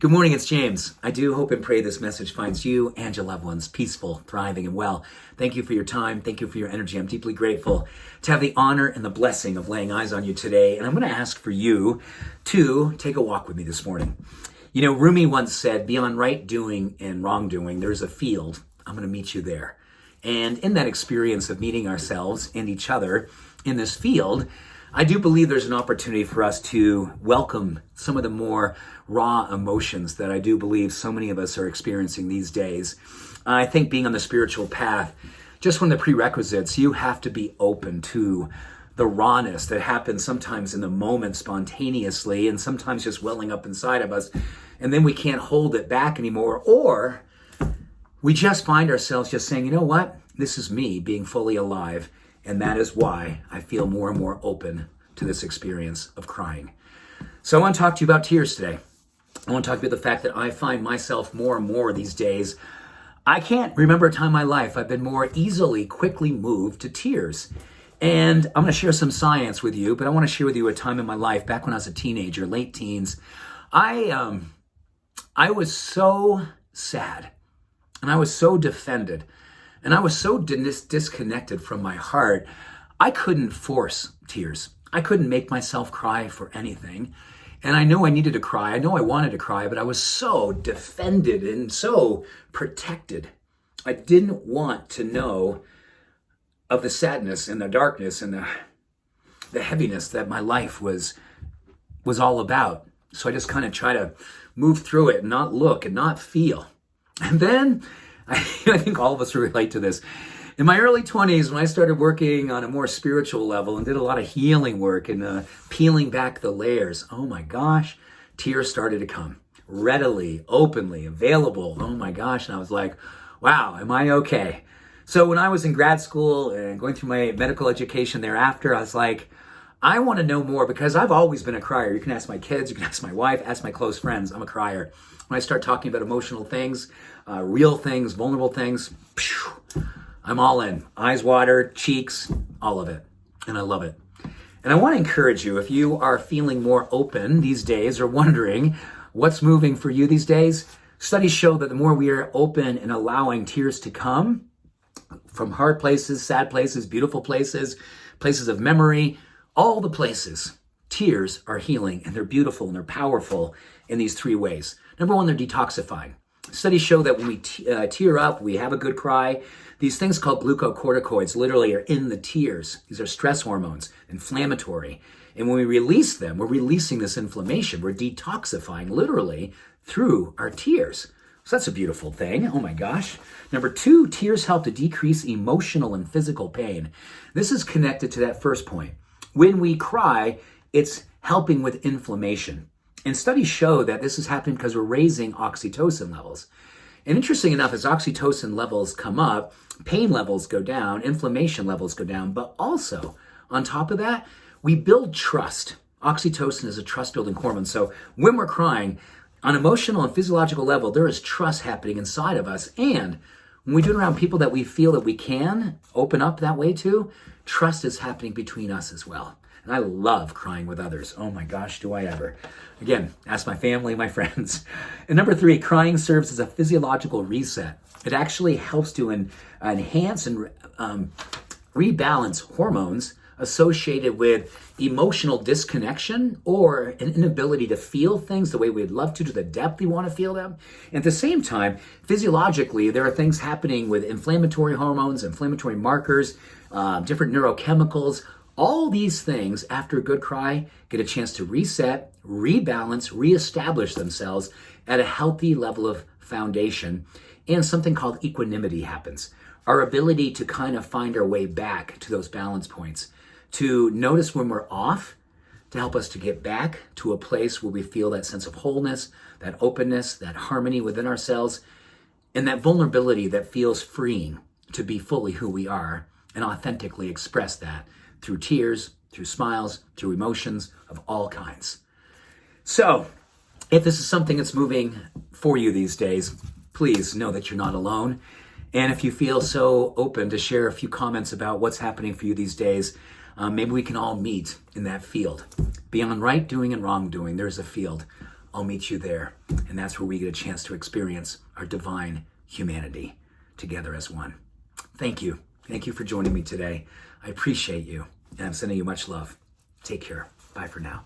Good morning, it's James. I do hope and pray this message finds you and your loved ones peaceful, thriving, and well. Thank you for your time. Thank you for your energy. I'm deeply grateful to have the honor and the blessing of laying eyes on you today. And I'm going to ask for you to take a walk with me this morning. You know, Rumi once said, beyond right doing and wrongdoing, there's a field. I'm going to meet you there. And in that experience of meeting ourselves and each other in this field, I do believe there's an opportunity for us to welcome some of the more raw emotions that I do believe so many of us are experiencing these days. I think being on the spiritual path, just one of the prerequisites, you have to be open to the rawness that happens sometimes in the moment spontaneously and sometimes just welling up inside of us. And then we can't hold it back anymore. Or we just find ourselves just saying, you know what? This is me being fully alive. And that is why I feel more and more open to this experience of crying. So I want to talk to you about tears today. I want to talk about the fact that I find myself more and more these days. I can't remember a time in my life I've been more easily, quickly moved to tears. And I'm going to share some science with you, but I want to share with you a time in my life back when I was a teenager, late teens. I was so sad and I was so defended. And I was so disconnected from my heart, I couldn't force tears. I couldn't make myself cry for anything. And I know I needed to cry. I know I wanted to cry, but I was so defended and so protected. I didn't want to know of the sadness and the darkness and the heaviness that my life was all about. So I just kind of try to move through it and not look and not feel. And then I think all of us relate to this. In my early 20s, when I started working on a more spiritual level and did a lot of healing work and peeling back the layers, oh my gosh, tears started to come readily, openly, available. Oh my gosh. And I was like, wow, am I okay? So when I was in grad school and going through my medical education thereafter, I was like, I want to know more because I've always been a crier. You can ask my kids, you can ask my wife, ask my close friends. I'm a crier. When I start talking about emotional things, real things, vulnerable things, I'm all in. Eyes watered, cheeks, all of it. And I love it. And I want to encourage you, if you are feeling more open these days or wondering what's moving for you these days, studies show that the more we are open and allowing tears to come from hard places, sad places, beautiful places, places of memory, all the places, tears are healing and they're beautiful and they're powerful in these three ways. Number one, they're detoxifying. Studies show that when we tear up, we have a good cry. These things called glucocorticoids literally are in the tears. These are stress hormones, inflammatory. And when we release them, we're releasing this inflammation. We're detoxifying literally through our tears. So that's a beautiful thing. Oh my gosh. Number two, tears help to decrease emotional and physical pain. This is connected to that first point. When we cry, it's helping with inflammation. And studies show that this is happening because we're raising oxytocin levels. And interesting enough, as oxytocin levels come up, pain levels go down, inflammation levels go down, but also on top of that, we build trust. Oxytocin is a trust-building hormone. So when we're crying, on emotional and physiological level, there is trust happening inside of us. And when we do it around people that we feel that we can open up that way to, trust is happening between us as well. And I love crying with others. Oh my gosh, do I ever. Again, ask my family, my friends. And number three, crying serves as a physiological reset. It actually helps to enhance and rebalance hormones associated with emotional disconnection or an inability to feel things the way we'd love to the depth we want to feel them. And at the same time, physiologically, there are things happening with inflammatory hormones, inflammatory markers, different neurochemicals. All these things, after a good cry, get a chance to reset, rebalance, reestablish themselves at a healthy level of foundation. And something called equanimity happens. Our ability to kind of find our way back to those balance points, to notice when we're off, to help us to get back to a place where we feel that sense of wholeness, that openness, that harmony within ourselves, and that vulnerability that feels freeing to be fully who we are and authentically express that through tears, through smiles, through emotions of all kinds. So, if this is something that's moving for you these days, please know that you're not alone. And if you feel so open to share a few comments about what's happening for you these days, maybe we can all meet in that field. Beyond right doing and wrong doing, there's a field. I'll meet you there. And that's where we get a chance to experience our divine humanity together as one. Thank you. Thank you for joining me today. I appreciate you, and I'm sending you much love. Take care. Bye for now.